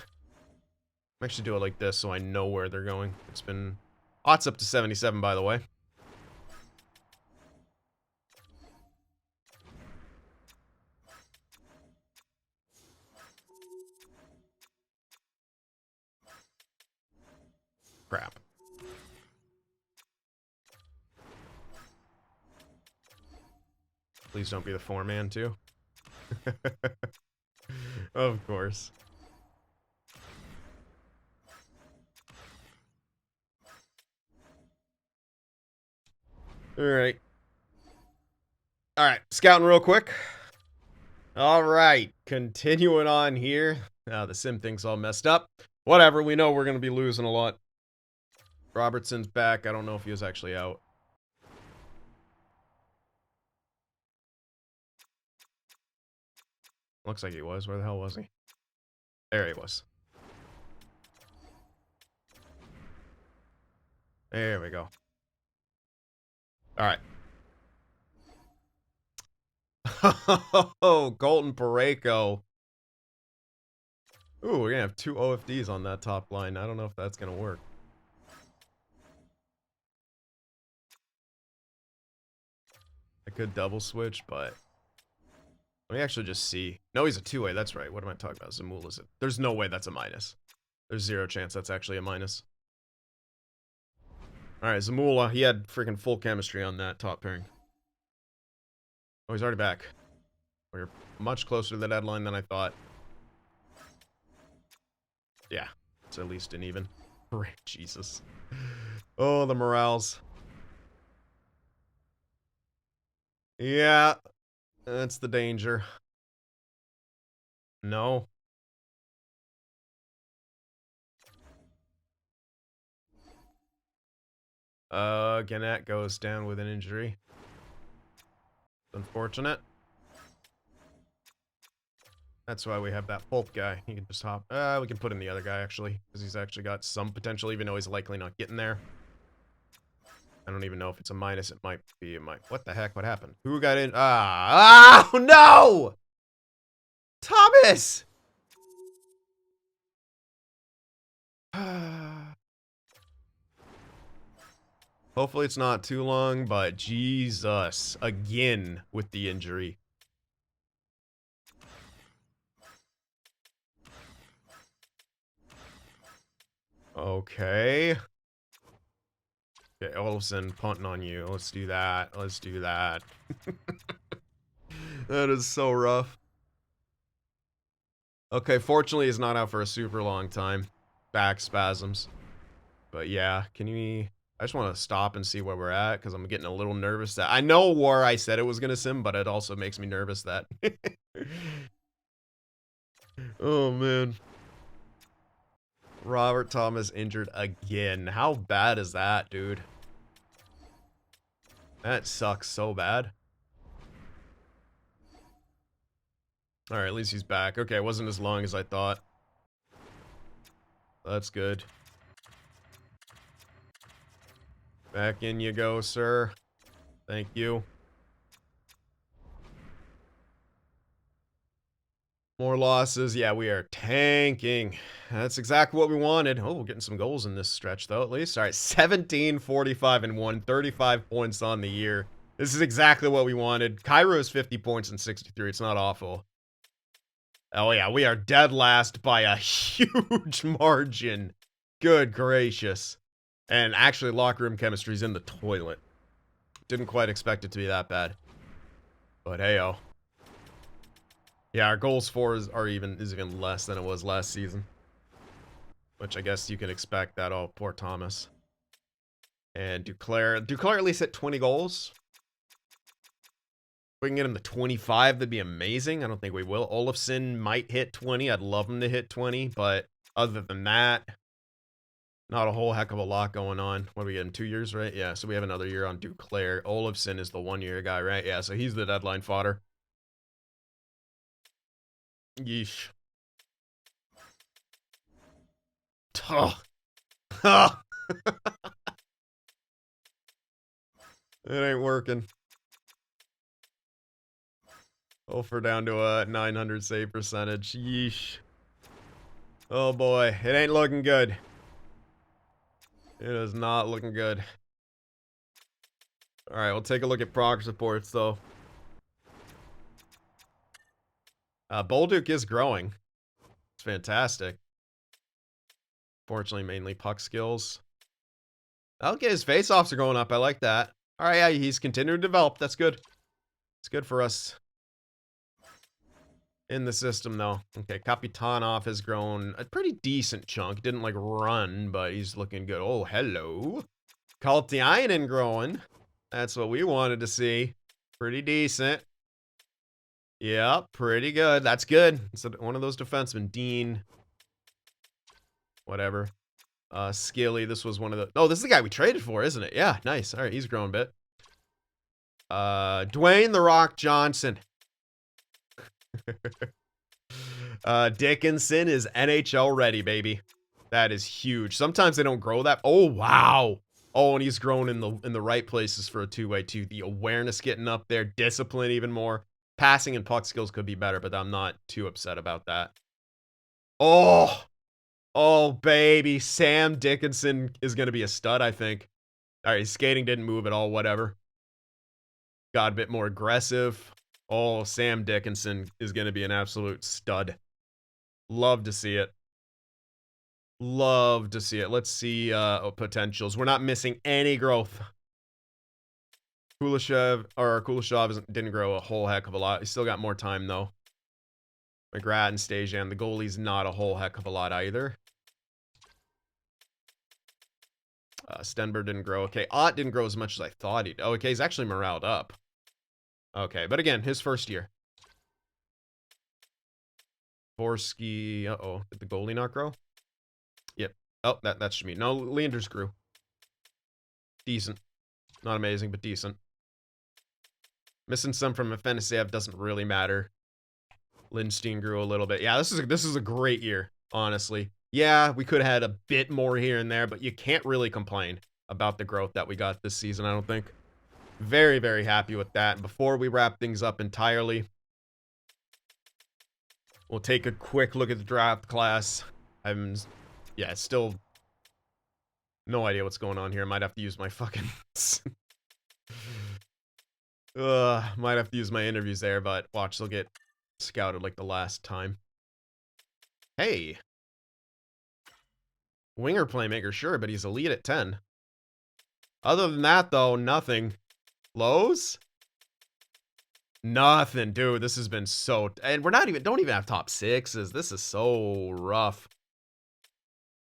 I'm actually do it like this so I know where they're going. It's been... Odds up to 77, by the way. Crap. Please don't be the 4-man, too. Of course. Alright. Alright, scouting real quick. Alright, continuing on here. The sim thing's all messed up. Whatever, we know we're going to be losing a lot. Robertson's back. I don't know if he was actually out. Looks like he was. Where the hell was he? There he was. There we go. Alright. Oh, Colton Parayko. Ooh, we're gonna have 2 OFDs on that top line. I don't know if that's gonna work. I could double switch, but... Let me actually just see. No, he's a 2-way. That's right. What am I talking about? Zamula's it. There's no way that's a minus. There's 0 chance that's actually a minus. Alright, Zamula. He had freaking full chemistry on that top pairing. Oh, he's already back. We're much closer to the deadline than I thought. Yeah, it's at least an even. Jesus. Oh, the morales. Yeah, that's the danger. No. Gannett goes down with an injury. Unfortunate. That's why we have that Fulp guy. He can just hop. We can put in the other guy, actually. Because he's actually got some potential, even though he's likely not getting there. I don't even know if it's a minus. It might be a minus. What the heck? What happened? Who got in? Oh, no! Thomas! Hopefully it's not too long, but Jesus. Again with the injury. Okay. Okay, Olsen punting on you. Let's do that. Let's do that. That is so rough. Okay, fortunately he's not out for a super long time. Back spasms. But yeah, can you... I just want to stop and see where we're at, because I'm getting a little nervous that... I know where I said it was going to sim, but it also makes me nervous that... Oh, man. Robert Thomas injured again. How bad is that, dude? That sucks so bad. Alright, at least he's back. Okay, it wasn't as long as I thought. That's good. Back in you go, sir. Thank you. More losses. Yeah, we are tanking. That's exactly what we wanted. Oh, we're getting some goals in this stretch, though, at least. All right, 17, 45, and 1. 35 points on the year. This is exactly what we wanted. Cairo's 50 points and 63. It's not awful. Oh, yeah, we are dead last by a huge margin. Good gracious. And actually, locker room chemistry's in the toilet. Didn't quite expect it to be that bad. But hey-oh. Yeah, our goals for is even less than it was last season. Which I guess you can expect that. Oh, poor Thomas. And Duclair at least hit 20 goals. If we can get him to 25, that'd be amazing. I don't think we will. Olofsson might hit 20. I'd love him to hit 20, but other than that, not a whole heck of a lot going on. What are we getting, 2 years, right? Yeah, so we have another year on Duclair. Olofsson is the 1-year guy, right? Yeah, so he's the deadline fodder. Yeesh. Oh. Oh. It ain't working. Oh, for down to a 900 save percentage. Yeesh. Oh boy, it ain't looking good. It is not looking good. Alright, we'll take a look at progress reports, though. Bolduc is growing. It's fantastic. Fortunately, mainly puck skills. Okay, his face-offs are going up. I like that. Alright, yeah, he's continuing to develop. That's good. It's good for us. In the system, though. Okay, Kapitanov has grown a pretty decent chunk. Didn't, like, run, but he's looking good. Oh, hello. Kaltiainen growing. That's what we wanted to see. Pretty decent. Yeah, pretty good. That's good. It's one of those defensemen. Dean. Whatever. Skilly. This was one of the... Oh, this is the guy we traded for, isn't it? Yeah, nice. All right, he's grown a bit. Dwayne "The Rock" Johnson. Dickinson is NHL ready, baby. That is huge. Sometimes they don't grow that. Oh, wow. Oh, and he's grown in the right places for a two-way, too. The awareness getting up there. Discipline even more. Passing and puck skills could be better, but I'm not too upset about that. Oh. Oh, baby. Sam Dickinson is going to be a stud, I think. All right, his skating didn't move at all. Whatever. Got a bit more aggressive. Oh, Sam Dickinson is going to be an absolute stud. Love to see it. Love to see it. Let's see potentials. We're not missing any growth. Kuleshov didn't grow a whole heck of a lot. He's still got more time, though. McGrath and Stajan. The goalie's not a whole heck of a lot either. Stenberg didn't grow. Okay, Ott didn't grow as much as I thought he'd. Oh, okay, he's actually moraled up. Okay, but again, his first year. Borski. Uh-oh. Did the goalie not grow? Yep. Oh, that should mean. No, Leanders grew. Decent. Not amazing, but decent. Missing some from Afanaseyev doesn't really matter. Lindstein grew a little bit. Yeah, this is a great year, honestly. Yeah, we could have had a bit more here and there, but you can't really complain about the growth that we got this season, I don't think. Very, very happy with that. And before we wrap things up entirely, we'll take a quick look at the draft class. Yeah, still no idea what's going on here. Might have to use my fucking... might have to use my interviews there, but watch, they'll get scouted like the last time. Hey. Winger playmaker, sure, but he's elite at 10. Other than that, though, nothing. Lows? Nothing, dude. This has been so... And we're don't even have top sixes. This is so rough.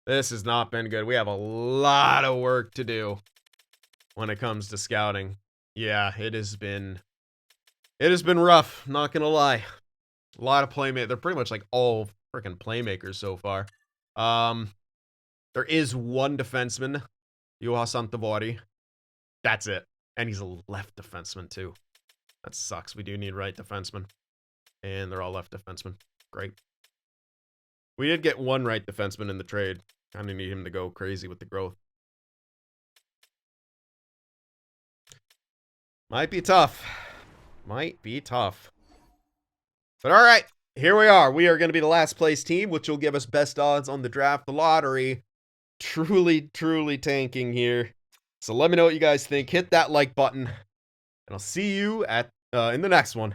This has not been good. We have a lot of work to do when it comes to scouting. Yeah, it has been rough, not gonna lie. A lot of playmates. They're pretty much like all freaking playmakers so far. There is one defenseman, Juha Santavori. That's it. And he's a left defenseman, too. That sucks. We do need right defenseman. And they're all left defensemen. Great. We did get one right defenseman in the trade. Kind of need him to go crazy with the growth. Might be tough. Might be tough. But all right, here we are. We are going to be the last place team, which will give us best odds on the draft, the lottery. Truly, truly tanking here. So let me know what you guys think. Hit that like button. And I'll see you at in the next one.